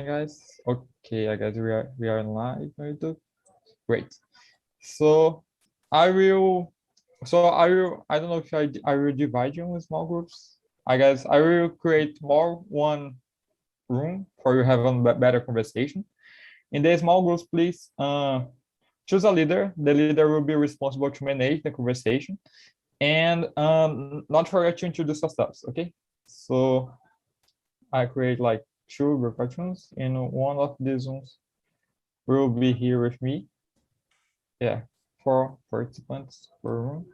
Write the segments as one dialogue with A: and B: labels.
A: guys? Okay, I guess we are in live on YouTube. Great. So I will I don't know if I will divide you in small groups. I guess I will create one room for you have a better conversation. In the small groups, please choose a leader. The leader will be responsible to manage the conversation, and not forget to introduce yourselves. Okay, so I create like 2 group cartoons, and one of these ones will be here with me. Yeah, 4 participants per room.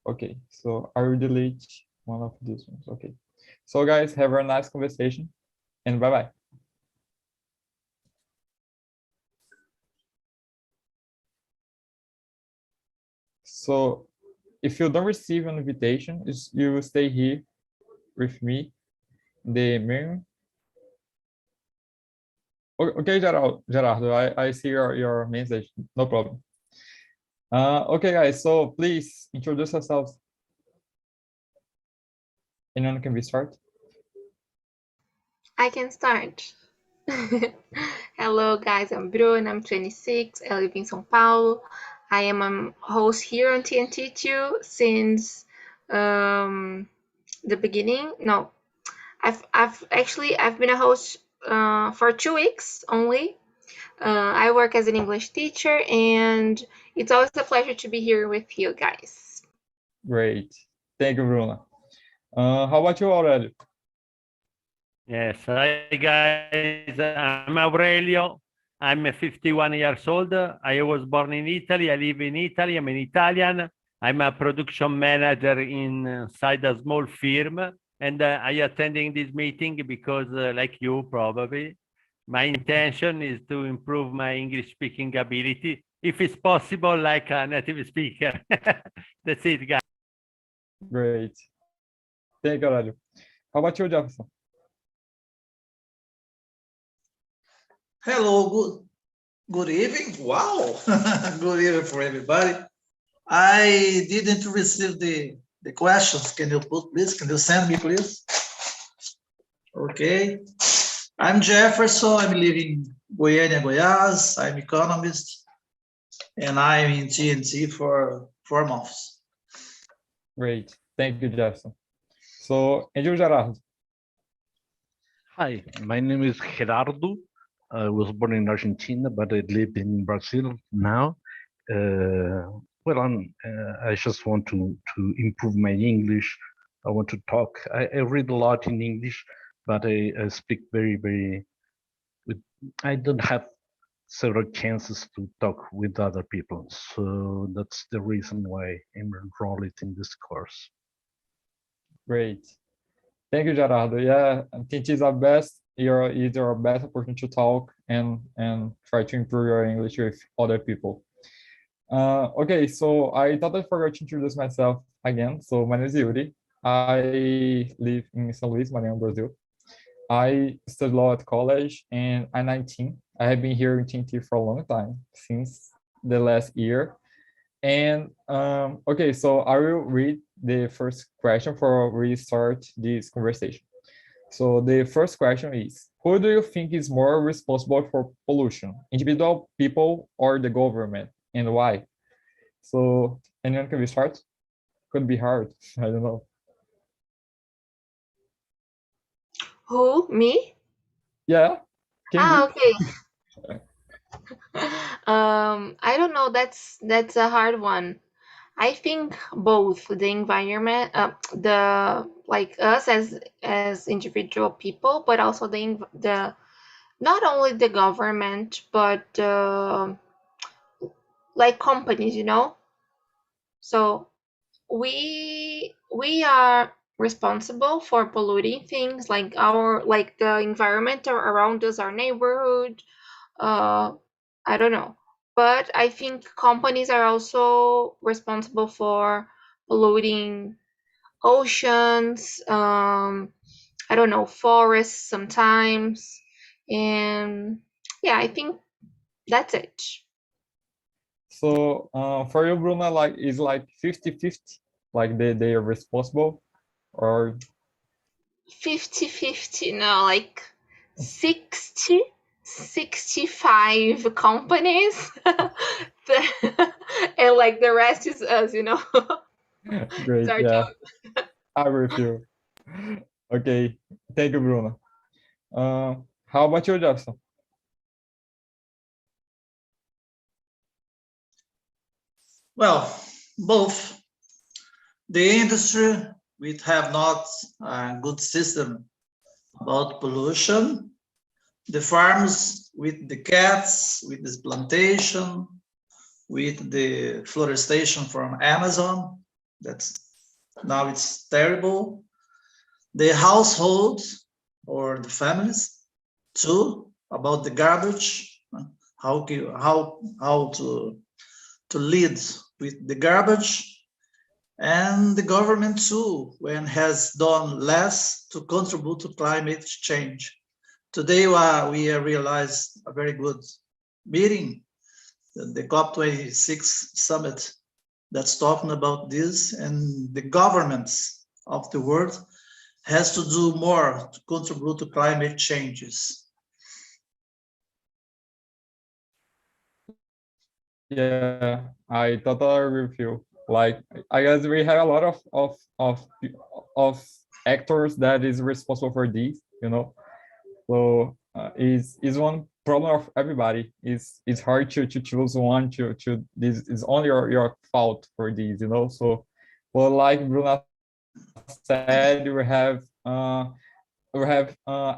A: Okay, so I will delete one of these ones. Okay, so guys, have a nice conversation, and bye bye. So if you don't receive an invitation, you will stay here with me in the main. Okay, Gerardo, I see your message, no problem. Okay, guys, so please introduce yourselves. Anyone can start?
B: I can start. Hello, guys. I'm Bruna. I'm 26. I live in São Paulo. I am a host here on TNT2 since the beginning. No, I've been a host for 2 weeks only. I work as an English teacher, and it's always a pleasure to be here with you guys.
A: Great. Thank you, Bruna. How about you, Aurelio?
C: Yes, hi guys, I'm Aurelio. I'm 51 years old. I was born in Italy. I live in Italy. I'm an Italian. I'm a production manager inside a small firm. And I attending this meeting because like you probably, my intention is to improve my English speaking ability. If it's possible, like a native speaker. That's it, guys.
A: Great. Thank you, Aurelio. How about you, Jefferson?
D: Hello, good evening. Wow, good evening for everybody. I didn't receive the questions. Can you put, please? Can you send me, please? Okay. I'm Jefferson. I'm living in Goiânia, Goiás. I'm economist, and I'm in TNT for 4 months.
A: Great. Thank you, Jefferson. So, and you, Gerardo?
E: Hi, my name is Gerardo. I was born in Argentina, but I live in Brazil now. Well, I just want to improve my English. I want to talk. I read a lot in English, but I speak very. I don't have several chances to talk with other people, so that's the reason why I'm enrolled in this course.
A: Great. Thank you, Gerardo. Yeah, I think it's our best. It's your best opportunity to talk and try to improve your English with other people. Okay, so I totally forgot to introduce myself again. So my name is Yuri. I live in São Luís, Maranhão, Brazil. I studied law at college, and I'm 19. I have been here in TNT for a long time, since the last year. And okay, so I will read the first question before we start this conversation. So the first question is, who do you think is more responsible for pollution, individual people or the government, and why? So anyone can start? Could be hard, I don't know.
B: Who? Me?
A: Yeah.
B: Okay. I don't know. That's a hard one. I think both the environment, the like us as individual people, but also the not only the government, but like companies, you know. So we are responsible for polluting things like the environment around us, our neighborhood. I don't know. But I think companies are also responsible for polluting oceans, I don't know, forests sometimes. And yeah, I think that's it.
A: So for you, Bruna, like is like 50-50, like they are responsible, or
B: 50-50, no, like 60 5 companies, and like the rest is us, you know.
A: Great.
B: It's our
A: Yeah,
B: job.
A: I agree with you. Okay, thank you, Bruno. How about you, Jefferson?
D: Well, both. The industry, we have not a good system about pollution. The farms with the cats, with this plantation, with the forestation from Amazon, that's now it's terrible. The households or the families too, about the garbage, how to lead with the garbage, and the government too, when has done less to contribute to climate change. Today we realized a very good meeting, the COP26 summit, that's talking about this, and the governments of the world has to do more to contribute to climate changes.
A: Yeah, I totally agree with you. Like, I guess we have a lot of actors that is responsible for this, you know. So is one problem of everybody. It's hard to choose one to this is only your fault for this, you know. So, well, like Bruna said, we have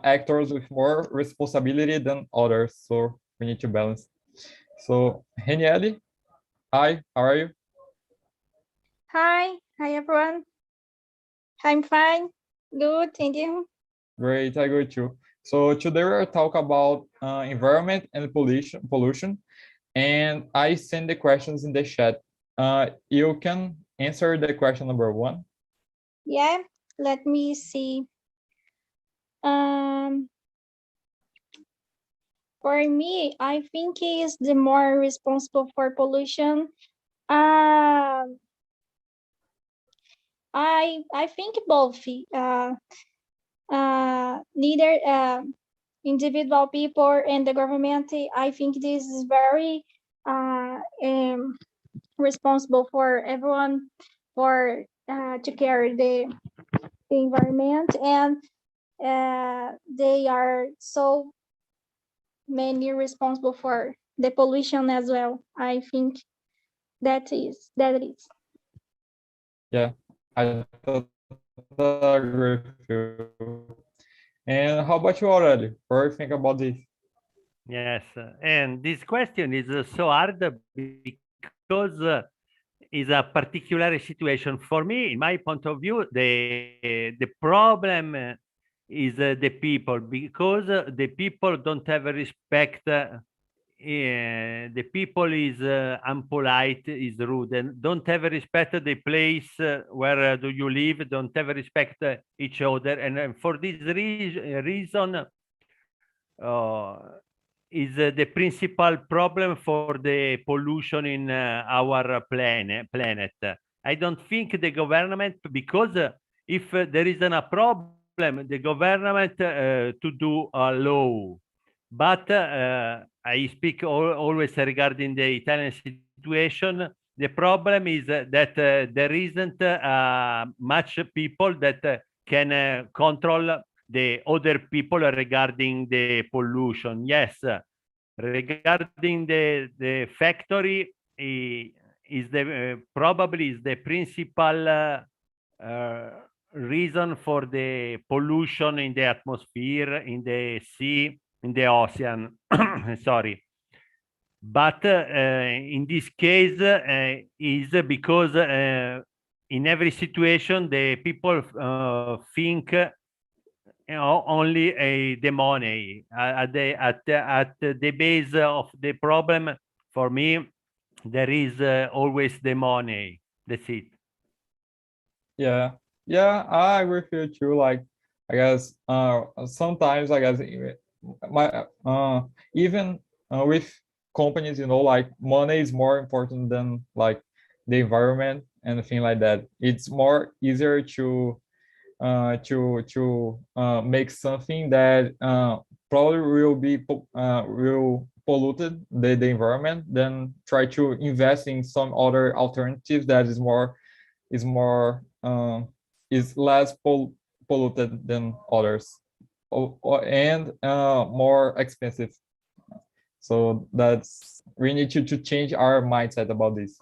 A: actors with more responsibility than others. So we need to balance. So Renielle, hi, how are you?
F: Hi everyone. I'm fine. Good, thank you.
A: Great, I go too. So today we're talk about environment and pollution, and I send the questions in the chat. You can answer the question number 1.
F: Yeah, let me see. For me, I think he is the more responsible for pollution. I think both. Neither individual people and the government. I think this is very responsible for everyone for to care the environment, and they are so many responsible for the pollution as well. I think that is.
A: Yeah, I totally agree with you. And how about you, Aurelio? What do you think about this?
C: Yes, and this question is so hard because is a particular situation. For me, in my point of view, the problem is the people, because the people don't have respect. The people is unpolite, is rude, and don't have respect the place where do you live, don't have respect each other, and for this reason is the principal problem for the pollution in our planet. I don't think the government, because if there isn't a problem, the government to do a law. But I speak always regarding the Italian situation. The problem is that there isn't much people that can control the other people regarding the pollution. Yes, regarding the factory is the probably is the principal reason for the pollution in the atmosphere, in the sea, in the ocean. Sorry. But in this case is because in every situation the people think only the money at the base of the problem. For me, there is always the money. That's it.
A: Yeah, I agree with you too. Like, I guess sometimes I guess my even with companies, you know, like money is more important than like the environment and thing like that. It's more easier to make something that probably will polluted the environment, then try to invest in some other alternatives that is less polluted than others, and more expensive. So we need to change our mindset about this.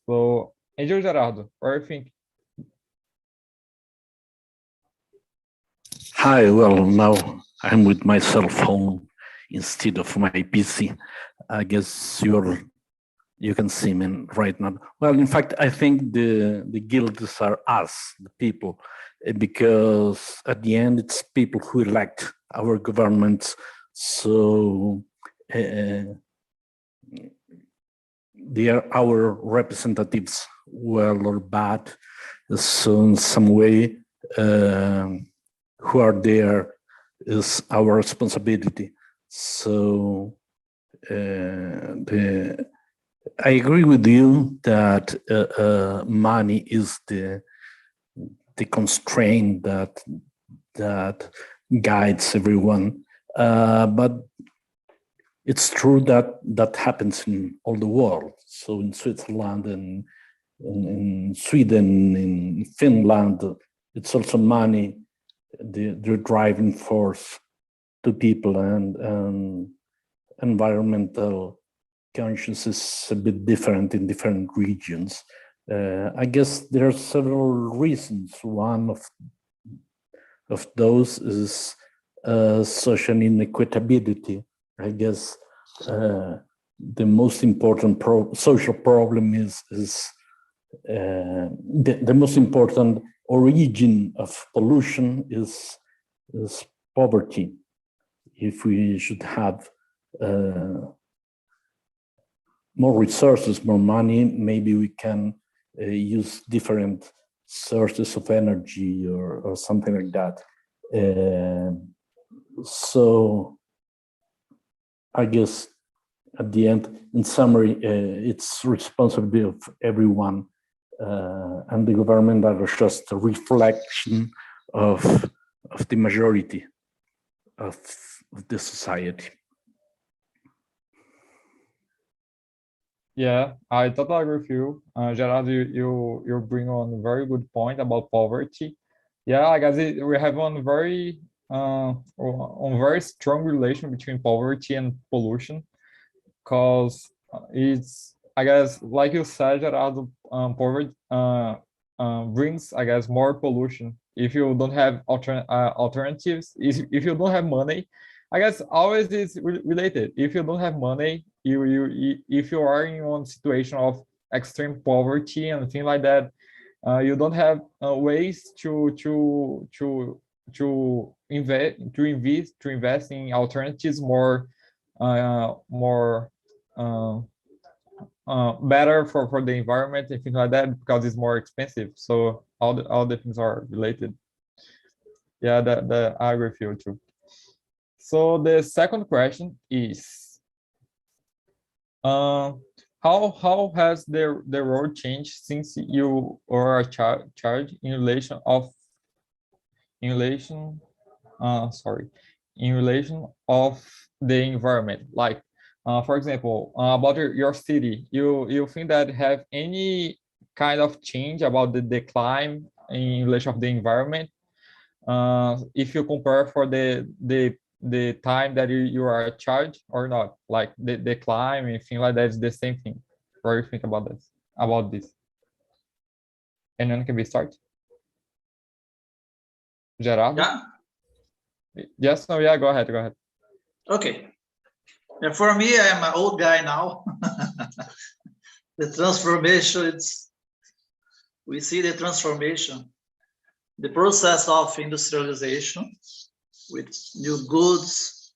A: So, Angel Gerardo, what do you think?
E: Hi, well, now I'm with my cell phone instead of my PC. I guess you can see me right now. Well, in fact, I think the guilds are us, the people, because at the end it's people who elect our governments. So they are our representatives, well or bad. So in some way, who are there is our responsibility. So I agree with you that money is the constraint that guides everyone. But it's true that happens in all the world. So in Switzerland and in Sweden, in Finland, it's also money, the driving force to people, and environmental conscience is a bit different in different regions. I guess there are several reasons. One of those is social inequitability. I guess the most important social problem is the most important origin of pollution is poverty. If we should have more resources, more money, maybe we can use different sources of energy or something like that. So I guess at the end, in summary, it's responsibility of everyone, and the government are just a reflection of the majority of the society.
A: Yeah, I totally agree with you. Gerardo, you bring on a very good point about poverty. Yeah, I guess we have one very strong relation between poverty and pollution, because it's, I guess, like you said, Gerardo, poverty brings, I guess, more pollution. If you don't have alternatives, if you don't have money, I guess always is related. If you don't have money, if you are in one situation of extreme poverty and things like that, you don't have ways to invest in alternatives better for the environment and things like that, because it's more expensive. So all the things are related. Yeah, that I agree with you too. So the second question is, how has the role changed since you are charged in relation of the environment? Like, for example, about your city, you think that have any kind of change about the decline in relation of the environment, if you compare for the time that you are charged or not, like the climb and things like that is the same thing? What do you think about this? Anyone can be start? Gerardo?
D: Yeah.
A: Yes, no, yeah, go ahead.
D: Okay. Yeah, for me, I am an old guy now. The transformation, we see the transformation, the process of industrialization with new goods,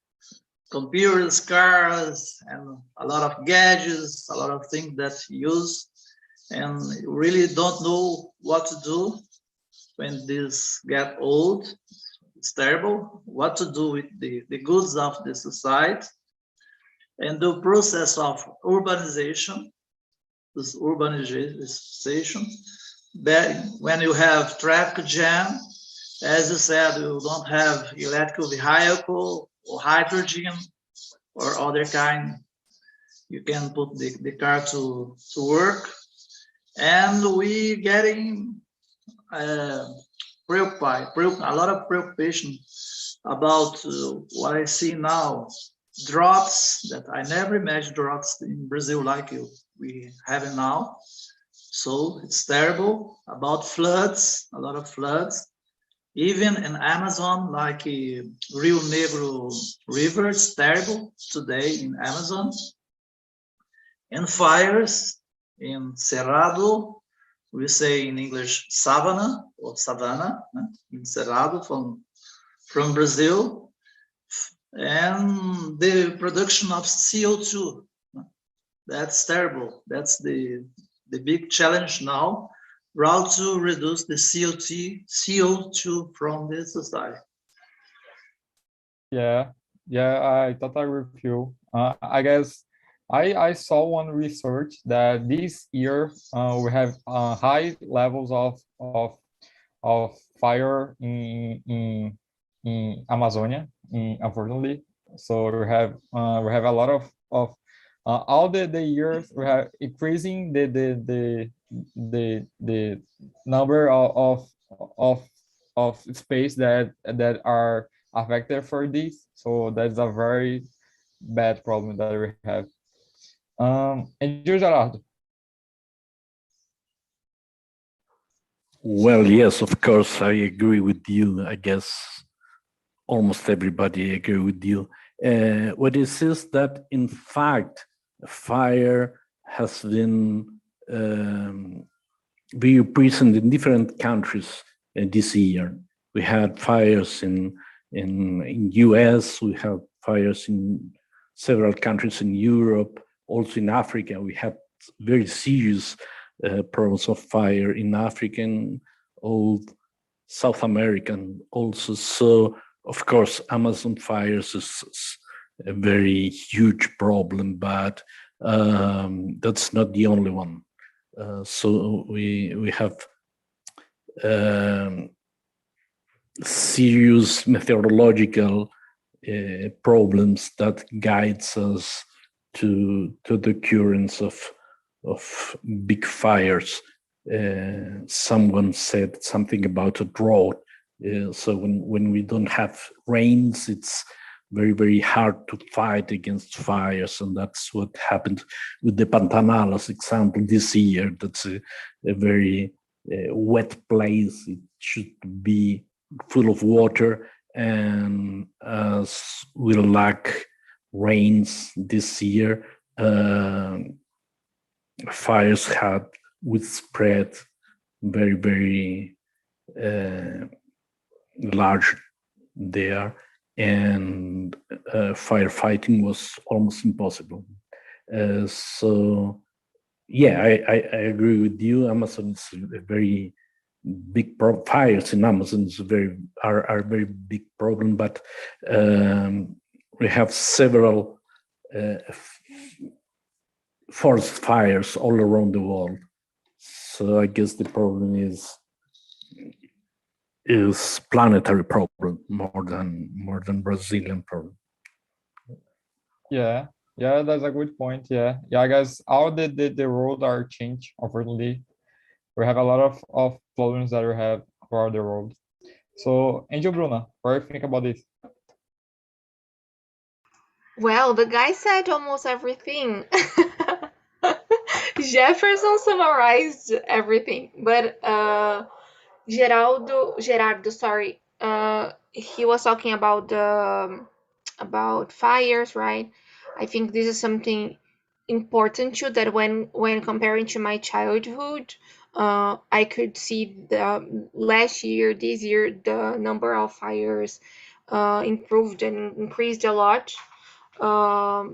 D: computers, cars, and a lot of gadgets, a lot of things that you use, and you really don't know what to do when this get old. It's terrible what to do with the goods of the society. And the process of urbanization, this urbanization, that when you have traffic jam As you said, you don't have electrical vehicle or hydrogen or other kind. You can put the car to work. And we getting a lot of preoccupation about what I see now. Droughts that I never imagined droughts in Brazil like we have it now. So it's terrible. About floods, a lot of floods. Even in Amazon, like Rio Negro River, it's terrible today in Amazon. And fires in Cerrado, we say in English savannah or savannah, in Cerrado from Brazil. And the production of CO2, that's terrible. That's the big challenge now, how to reduce the CO2 from the society.
A: Yeah, I totally agree with you. I guess I saw one research that this year we have high levels of fire in Amazonia, unfortunately. So we have a lot of all the years we have increasing the number of space that are affected for this. So that's a very bad problem that we have. And you, Gerardo.
E: Well, yes, of course, I agree with you. I guess almost everybody agree with you. What it is that, in fact, fire has been very present in different countries this year. We had fires in US, we have fires in several countries in Europe, also in Africa. We had very serious problems of fire in Africa and old South American also. So, of course, Amazon fires is a very huge problem, but that's not the only one. So we have serious methodological problems that guides us to the occurrence of big fires. Someone said something about a drought. So when we don't have rains, it's very, very hard to fight against fires. And that's what happened with the Pantanal example this year. That's a very wet place. It should be full of water. And as we lack rains this year, fires had spread very, very large there, and firefighting was almost impossible. So, yeah, I agree with you. Amazon is a very big problem. Fires in Amazon is are a very big problem, but we have several forest fires all around the world. So I guess the problem is planetary problem more than Brazilian problem.
A: Yeah, that's a good point. Yeah, I guess all the roads are changed. Unfortunately, we have a lot of problems that we have for the road. So, Angel Bruna, what do you think about this?
B: Well, the guy said almost everything. Jefferson summarized everything, but Gerardo, sorry, he was talking about fires, right? I think this is something important too, that when comparing to my childhood, I could see the last year, this year, the number of fires improved and increased a lot.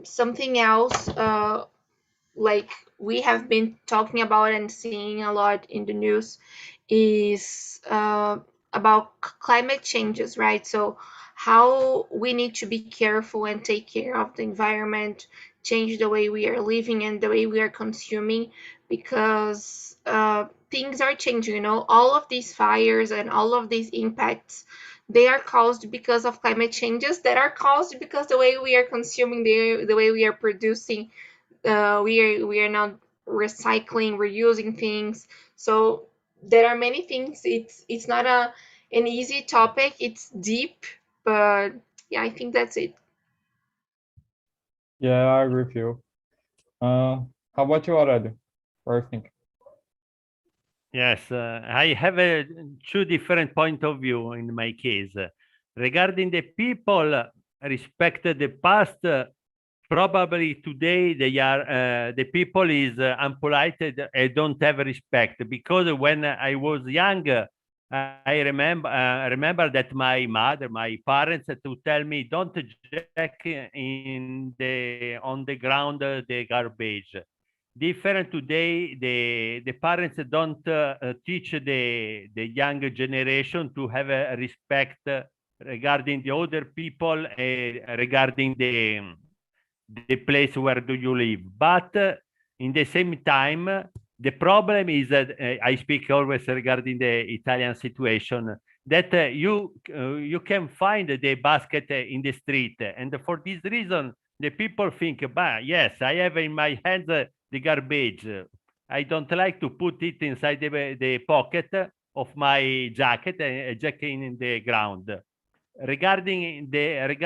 B: Something else, like we have been talking about and seeing a lot in the news, is about climate changes, right? So how we need to be careful and take care of the environment change the way we are living and the way we are consuming, because things are changing. You know, all of these fires and all of these impacts, they are caused because of climate changes that are caused because the way we are consuming, the way we are producing. We are not recycling, reusing things. So there are many things. It's not an easy topic. It's deep, but yeah, I think that's it.
A: Yeah, I agree with you. How about you, Aurelio? What do you think?
C: Yes, I have two different point of view in my case. Regarding the people, respect the past, probably today they are the people is unpolite and don't have respect, because when I was young, I remember that my mother, my parents to tell me, don't jack on the ground the garbage. Different today, the parents don't teach the young generation to have a respect regarding the other people, regarding the place where do you live. But in the same time, the problem is that I speak always regarding the Italian situation, that you can find the basket in the street, and for this reason the people think, bah, yes, I have in my hands the garbage. I don't like to put it inside the pocket of my jacket, jacket in the ground. Regarding the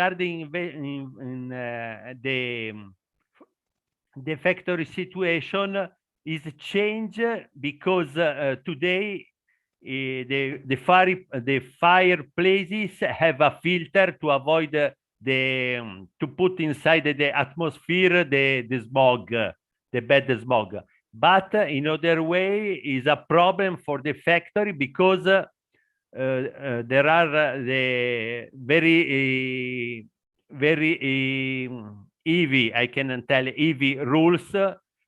C: factory situation is changed, because today the fireplaces have a filter to avoid to put inside the atmosphere the smog, the bad smog. But in other way is a problem for the factory, because there are the very EV, I can tell EV rules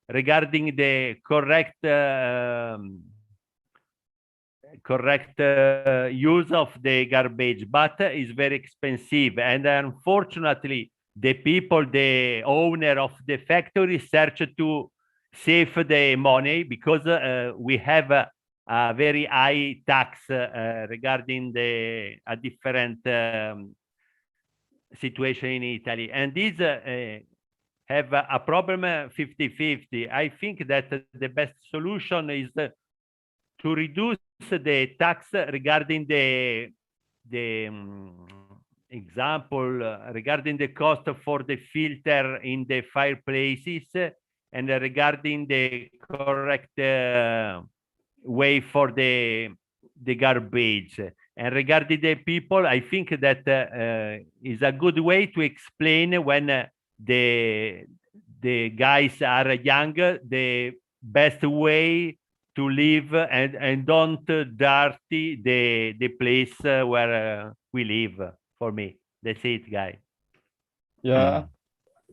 C: regarding the correct use of the garbage, but it's very expensive. And unfortunately, the people, the owner of the factory, search to save the money, because we have a very high tax regarding a different situation in Italy. And this have a problem 50-50. I think that the best solution is to reduce the tax regarding the example regarding the cost for the filter in the fireplaces, and regarding the correct way for the garbage. And regarding the people, I think that is a good way to explain when the guys are young, the best way to live and don't dirty the place where we live. For me, that's it, guy.
A: Yeah,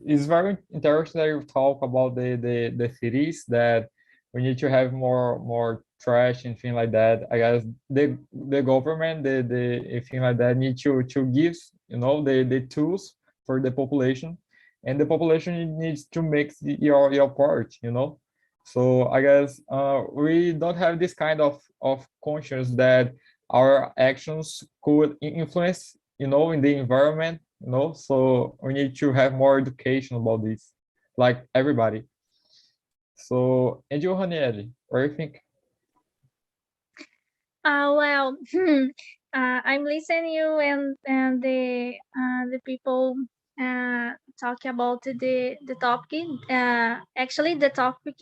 A: it's very interesting that you talk about the cities, that we need to have more trash and things like that. I guess the government, the thing like that, need to give, you know, the tools for the population, and the population needs to make your part, you know. So I guess we don't have this kind of conscience that our actions could influence, you know, in the environment, you know. So we need to have more education about this, like everybody. So, and you, Ranieri, what do you think?
F: Well, I'm listening you and the people talk about the topic. Actually, the topic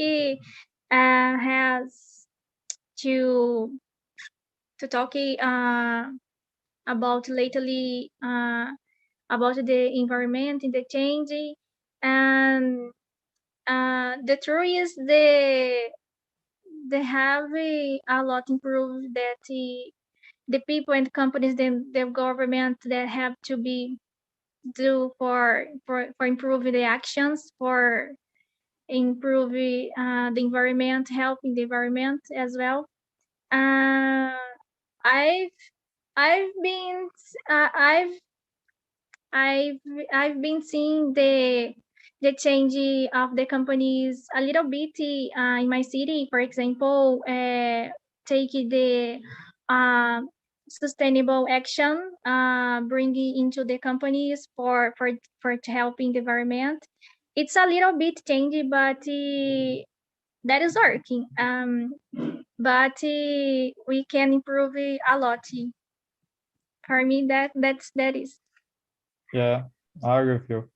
F: has to talk about lately about the environment and the change, and the truth is they have a lot improved, that the people and companies, the government, that have to be do for improving the actions, for improving the environment, helping the environment as well. I've been I've been seeing the the change of the companies a little bit in my city. For example, take the sustainable action, bringing into the companies for helping the environment. It's a little bit changing, but that is working. But we can improve it a lot. For me, that is.
A: Yeah, I agree with you.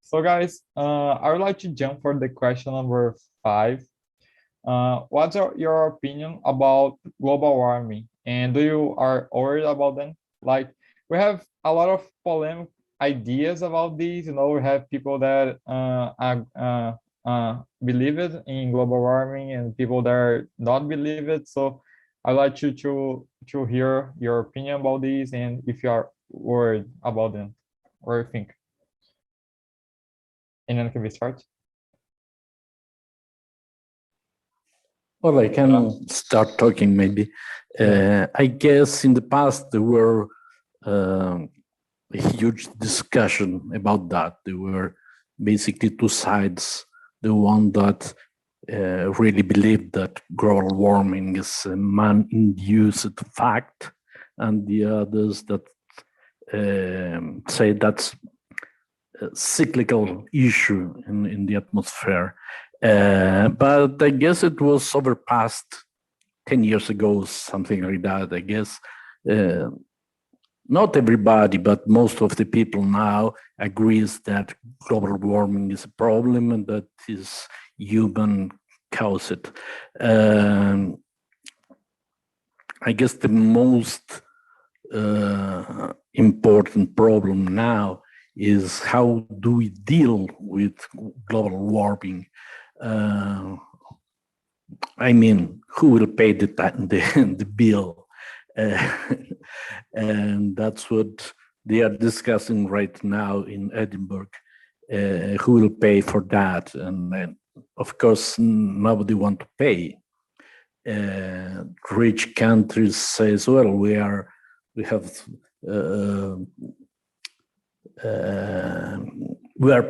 A: So guys, I would like to jump for the question number 5. What's your opinion about global warming? And do you are worried about them? Like, we have a lot of polemic ideas about these. You know, we have people that believe it in global warming and people that not believe it. So I'd like you to hear your opinion about these and if you are worried about them. What do you think? Anyone can we start?
E: Well, I can start talking maybe. I guess in the past there were a huge discussion about that. There were basically two sides. The one that really believed that global warming is a man-induced fact, and the others that say that's a cyclical issue in the atmosphere. But I guess it was overpassed 10 years ago, something like that. I guess not everybody, but most of the people now agrees that global warming is a problem and that is human caused. I guess the most important problem now is how do we deal with global warming? I mean, who will pay the bill? And that's what they are discussing right now in Edinburgh. Who will pay for that? And of course, nobody wants to pay. Rich countries says, well, we are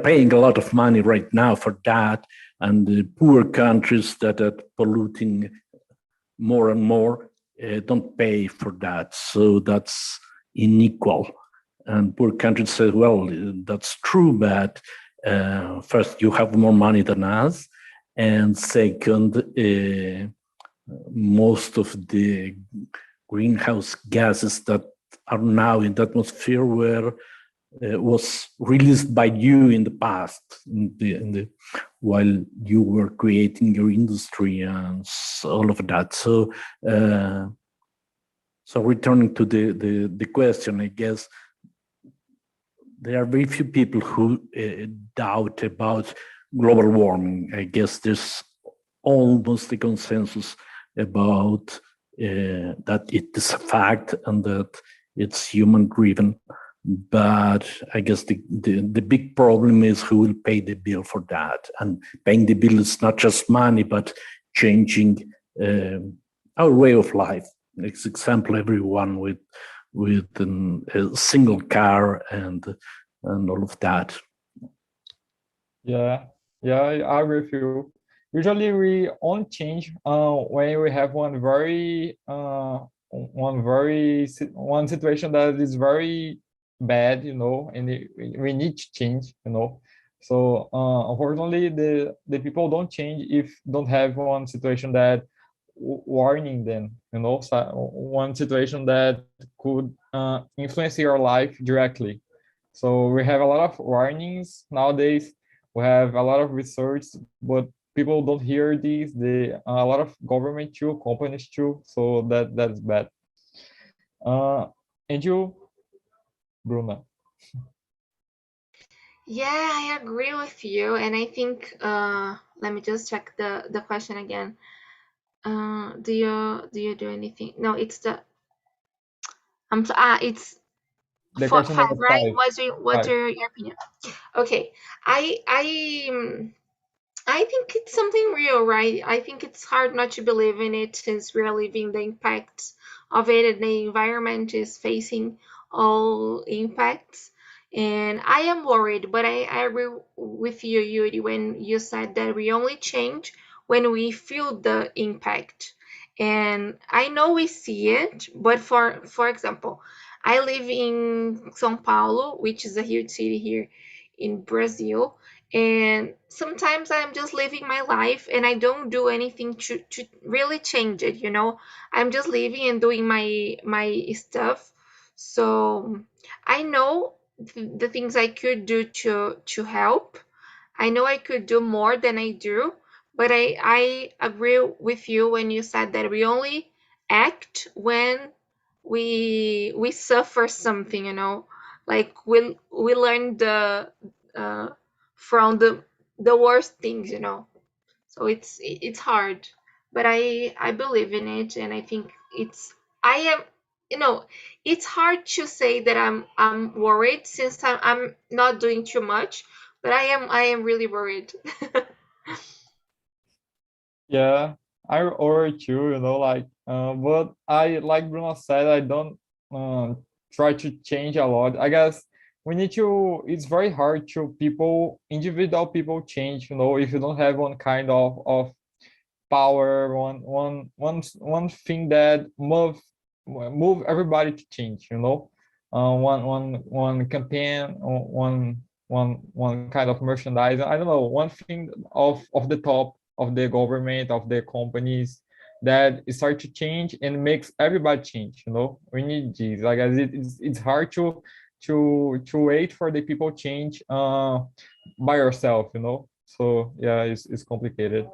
E: paying a lot of money right now for that, and the poor countries that are polluting more and more don't pay for that. So that's unequal. And poor countries say, well, that's true, but first, you have more money than us, and second, most of the greenhouse gases that are now in the atmosphere was released by you in the past, while you were creating your industry and all of that. So, returning to the question, I guess there are very few people who doubt about global warming. I guess there's almost a consensus about that it is a fact and that it's human-driven. But I guess the big problem is who will pay the bill for that. And paying the bill is not just money, but changing our way of life. For example, everyone with a single car and all of that.
A: Yeah, I agree with you. Usually we only change when we have one situation that is very bad, you know, and we need to change, you know. So unfortunately, the people don't change if don't have one situation that warning them, you know, so one situation that could influence your life directly. So we have a lot of warnings nowadays. We have a lot of research, but people don't hear these. A lot of government too, companies too. So that's bad. And you, Bruna?
B: Yeah, I agree with you, and I think let me just check the question again. Do you do anything? No, it's the it's
A: The
B: for
A: question
B: 5,
A: number
B: right?
A: 5.
B: What's your opinion? Okay, I think it's something real, right? I think it's hard not to believe in it since we're living the impacts of it, and the environment is facing all impacts. And I am worried, but I agree with you, Yuri, when you said that we only change when we feel the impact. And I know we see it, but for example, I live in São Paulo, which is a huge city here in Brazil, and sometimes I'm just living my life and I don't do anything to really change it, you know. I'm just living and doing my stuff. So I know the things I could do to help. I know I could do more than I do, but I agree with you when you said that we only act when we suffer something, you know, like we learn the uh, from the worst things, you know. So it's hard, but I believe in it, and I think it's I am, you know, it's hard to say that I'm worried since I'm not doing too much, but I am really worried.
A: Yeah, I worry too, you know, like, but I, like Bruno said, I don't try to change a lot. I guess we need to, it's very hard to individual people change, you know, if you don't have one kind of power, one thing that move everybody to change, you know. One campaign, one kind of merchandise. I don't know, one thing of the top of the government, of the companies, that start to change and makes everybody change, you know. We need this. I guess it's hard to wait for the people change by yourself, you know. So yeah, it's complicated.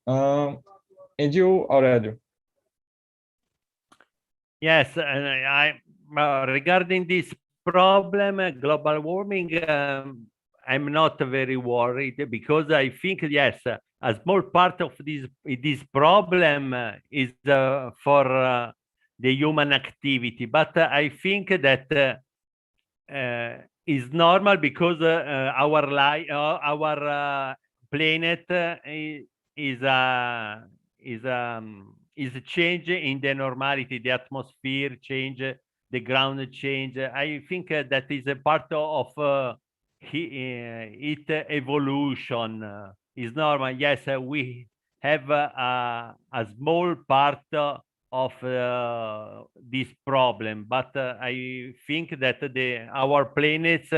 A: And you, Aurelio?
C: Yes, and regarding this problem, global warming, I'm not very worried because I think, yes, a small part of this problem is for the human activity, but I think that is normal because our planet is changing in the normality, the atmosphere change, the ground change. I think that is a part of it evolution. Is normal. Yes, we have a small part of this problem, but I think that our planets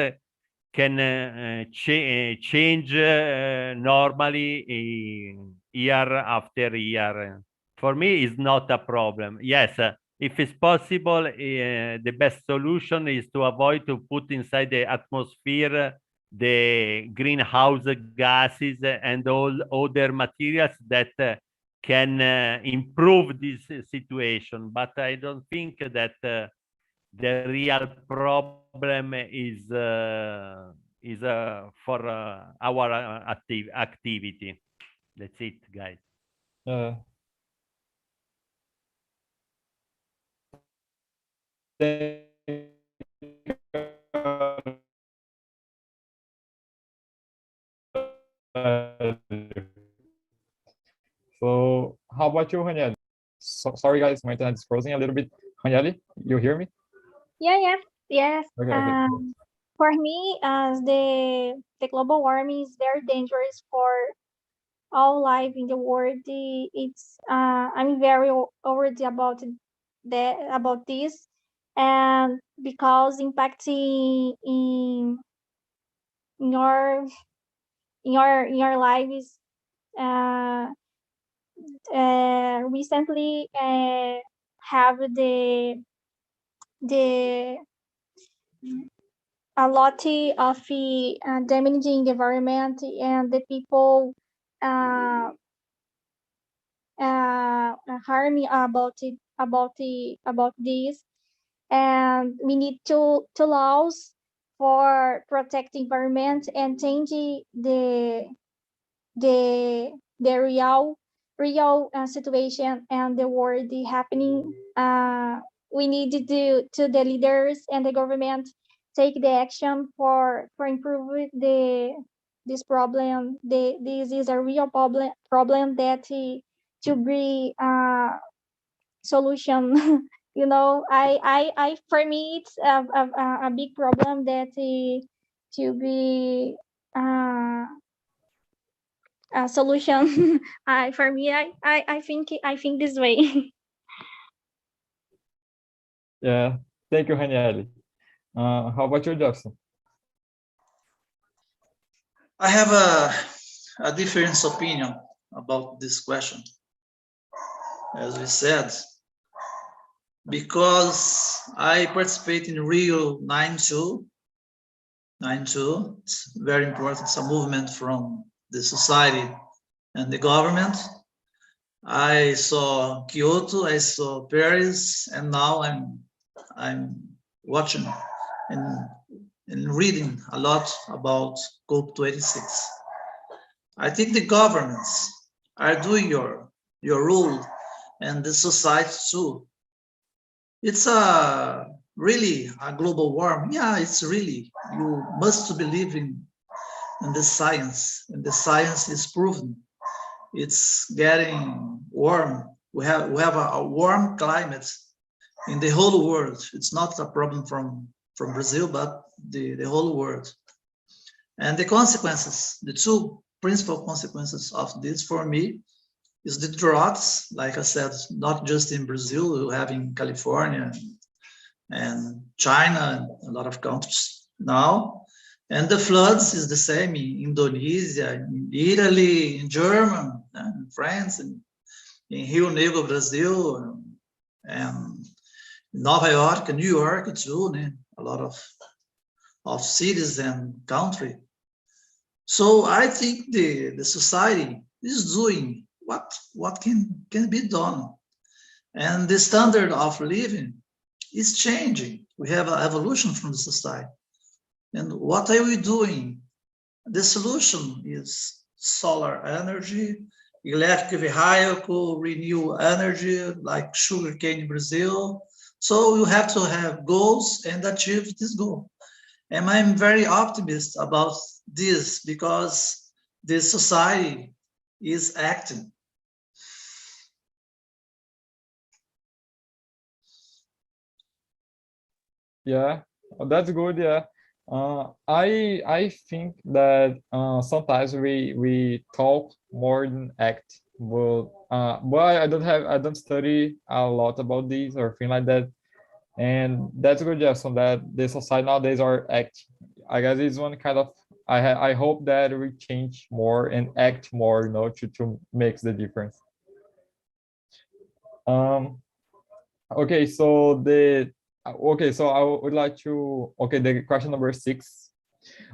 C: can change normally year after year. For me, it's not a problem. Yes, if it's possible, the best solution is to avoid to put inside the atmosphere the greenhouse gases and all other materials that can improve this situation. But I don't think that the real problem is for our activity. That's it, guys.
A: So how about you, Ranieri? Sorry guys, my internet is frozen a little bit. Ranieri, you hear me?
F: Yes.
A: Okay.
F: For me, as the global warming is very dangerous for all life in the world. It's I'm very worried about this, and because impacting in your in your lives. Uh, Recently, have the a lot of damaging the environment and the people uh, harming about this, and we need to laws for protect the environment and change the real situation and the world happening. We need to the leaders and the government take the action for improve this problem. This is a real problem that to bring solution you know, I for me it's a big problem that to be a solution. For me, I think this way.
A: Yeah, thank you, Ranieri. How about you, Jefferson?
D: I have a different opinion about this question, as we said, because I participate in Rio 92. It's very important. It's a movement from the society and the government. I saw Kyoto, I saw Paris, and now I'm watching and reading a lot about COP26. I think the governments are doing your role, and the society too. It's really a global warming. Yeah, it's really, you must believe in the science, and the science is proven. It's getting warm. We have a warm climate in the whole world. It's not a problem from Brazil, but the whole world. And the consequences, the two principal consequences of this for me is the droughts, like I said, not just in Brazil, we have in California and China and a lot of countries now. And the floods is the same in Indonesia, in Italy, in Germany, in France, and in Rio Negro, Brazil, and Nova York, and New York too, a lot of cities and country. So I think the society is doing what can be done. And the standard of living is changing. We have an evolution from the society. And what are we doing? The solution is solar energy, electric vehicle, renewable energy, like sugarcane in Brazil. So you have to have goals and achieve this goal. And I'm very optimistic about this because the society is acting.
A: Yeah, that's good. Yeah, I think that sometimes we talk more than act. But I don't study a lot about this or thing like that. And that's good, Jackson, that the society nowadays are act. I guess it's one kind of I hope that we change more and act more, you know, to make the difference. Okay, so I would like to the question number 6.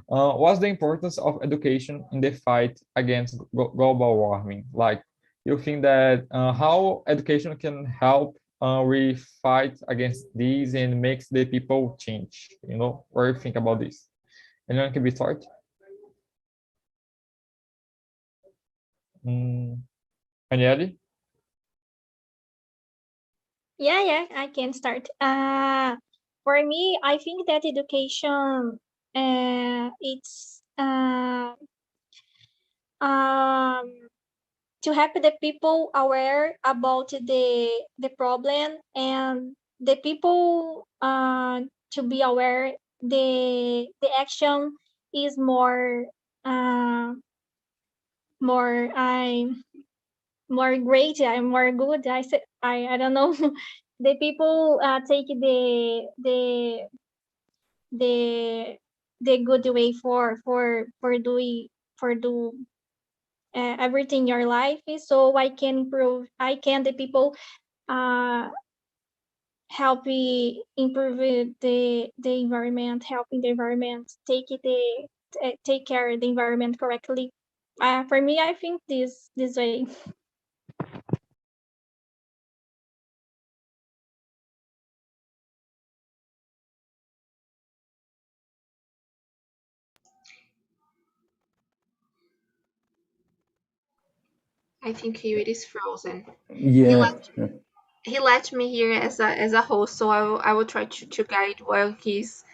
A: What's the importance of education in the fight against global warming? Like, you think that how education can help we fight against these and makes the people change? You know, what do you think about this? Anyone can be start? Anieli?
F: Yeah, I can start. For me, I think that education, it's to help the people aware about the problem, and the people to be aware the action is more more more great, more good. I said I don't know. The people take the the good way for do everything in your life. So I can improve. I can the people help improve the environment, helping the environment, take care of the environment correctly. For me, I think this way.
B: I think here it is frozen.
G: Yeah.
B: He left me here as a host, so I will try to guide while he's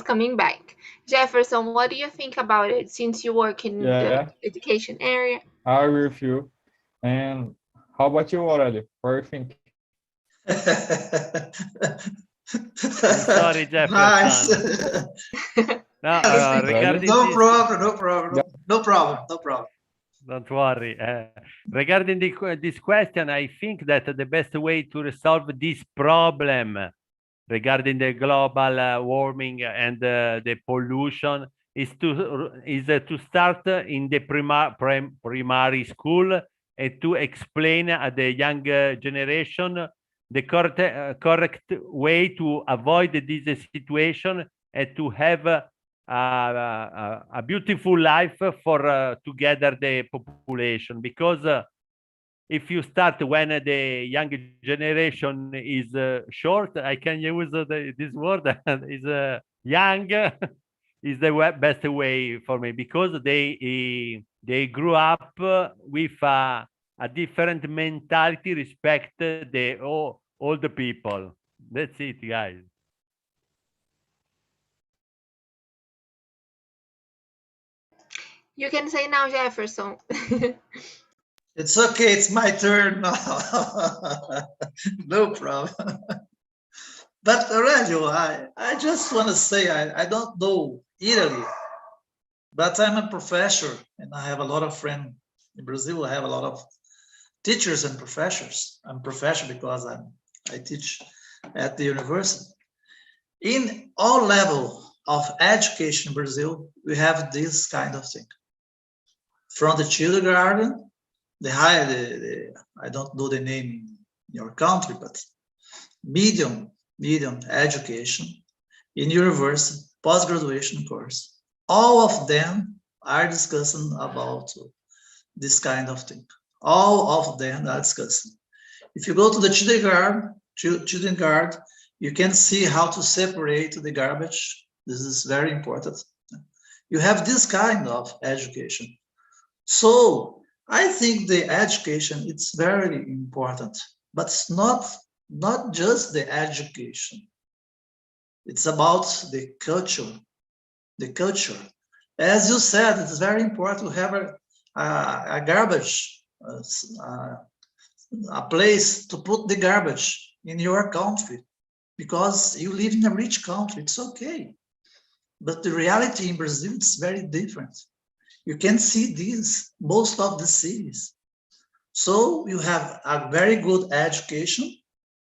B: coming back. Jefferson, what do you think about it since you work in the
A: Yeah,
B: education area?
A: I agree with you. And how about you, Aurelio? What do you think?
C: I'm sorry,
D: Nice.
C: Jefferson. No,
D: Yes,
C: regarding
D: no
C: this,
D: problem, no problem, no problem, no problem.
C: don't worry. Regarding this question, I think that the best way to resolve this problem regarding the global warming and the pollution is to start in the primary school and to explain at the young generation the correct way to avoid this situation and to have a beautiful life for together the population. Because if you start when the young generation is short, I can use this word, is young, is the best way for me, because they grew up with a different mentality, respect the all the people. That's it, guys.
B: You can say now, Jefferson.
D: It's okay, it's my turn now. No problem. But Aurelio, I just want to say, I don't know Italy, but I'm a professor and I have a lot of friends in Brazil. I have a lot of teachers and professors. I'm a professor because I teach at the university. In all level of education in Brazil, we have this kind of thing. From the kindergarten, the higher, I don't know the name in your country, but medium education, in university, post-graduation course. All of them are discussing about this kind of thing. All of them are discussing. If you go to the kindergarten, you can see how to separate the garbage. This is very important. You have this kind of education. So I think the education, it's very important, but it's not just the education. It's about the culture. The culture. As you said, it's very important to have a garbage, a place to put the garbage in your country, because you live in a rich country, it's okay. But the reality in Brazil, it's very different. You can see this most of the cities. So you have a very good education,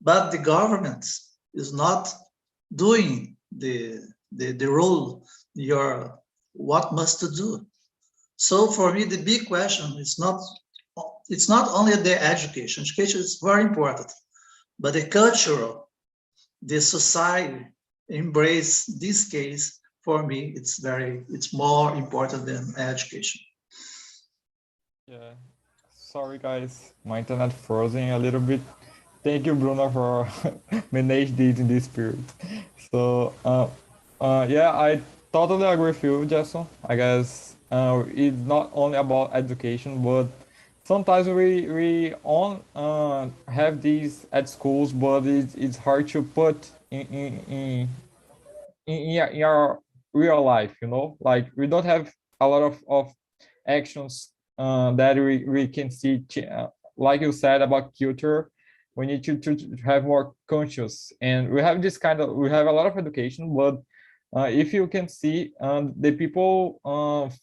D: but the government is not doing the role what must to do. So for me, the big question is it's not only the education. Education is very important, but the cultural, the society embrace this case. For me, it's more important than education.
A: Yeah. Sorry, guys. My internet frozen a little bit. Thank you, Bruno, for manage this in this period. So, yeah, I totally agree with you, Jason. I guess it's not only about education, but sometimes we have these at schools, but it's hard to put in your real life, you know, like we don't have a lot of actions that we can see, like you said about culture. We need to have more conscious, and we have this kind of, we have a lot of education, but if you can see, the people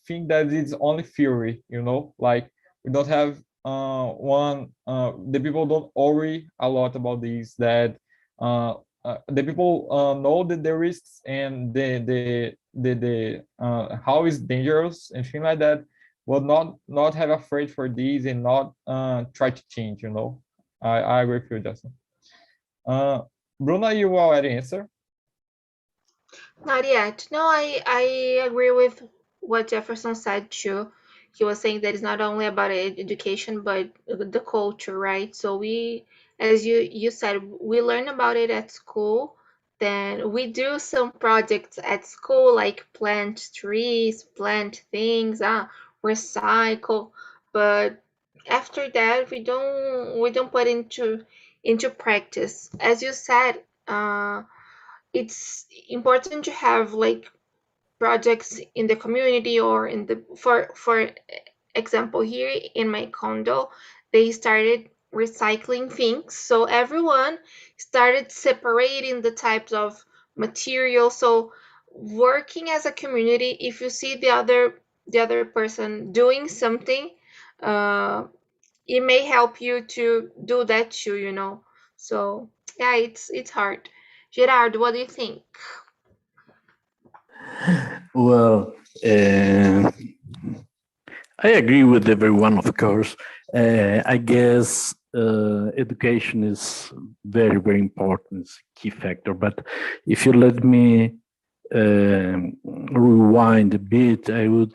A: think that it's only theory, you know, like we don't have the people don't worry a lot about these, that the people know that the risks and the how it's dangerous and things like that, will not have afraid for these and not try to change, you know. I agree with you, Justin. Bruna, you already answer?
B: Not yet. No, I agree with what Jefferson said too. He was saying that it's not only about education, but the culture, right? So we, as you said, we learn about it at school. Then we do some projects at school, like plant trees, plant things, recycle. But after that, we don't put into practice. As you said, it's important to have like projects in the community or in the for example, here in my condo, they started recycling things. So everyone started separating the types of material. So working as a community, if you see the other person doing something, it may help you to do that too, you know. So yeah, it's hard. Gerardo, what do you think?
E: Well, I agree with everyone, of course. I guess education is very, very important. It's a key factor. But if you let me rewind a bit, I would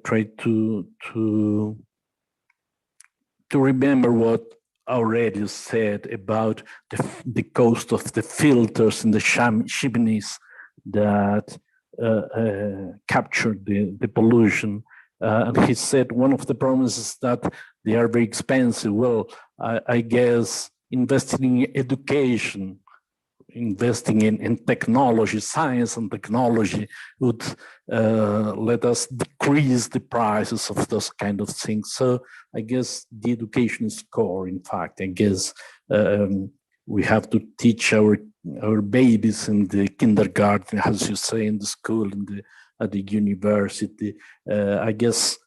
E: try to remember what Aurelius said about the cost of the filters in the chimneys that capture the pollution. And he said one of the problems is that they are very expensive. Well, I guess investing in education, investing in technology, science and technology would let us decrease the prices of those kind of things. So I guess the education is core. In fact, I guess we have to teach our babies in the kindergarten, as you say, in the school, at the university. I guess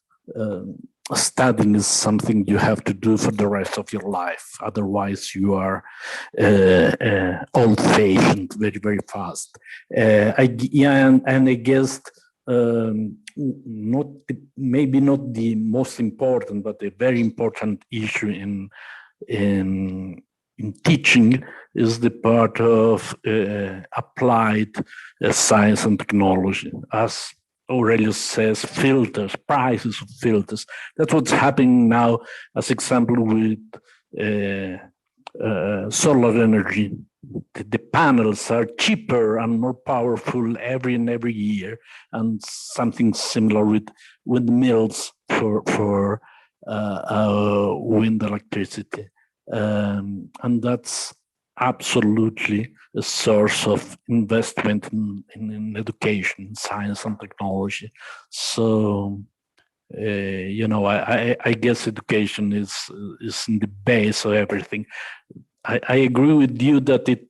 E: studying is something you have to do for the rest of your life. Otherwise, you are old-fashioned very, very fast. And I guess maybe not the most important, but a very important issue in teaching is the part of applied science and technology. As Aurelius says, filters, prices of filters. That's what's happening now, as example with solar energy. The panels are cheaper and more powerful every year, and something similar with windmills for wind electricity. And that's absolutely a source of investment in education, science and technology. So, I guess education is in the base of everything. I agree with you that it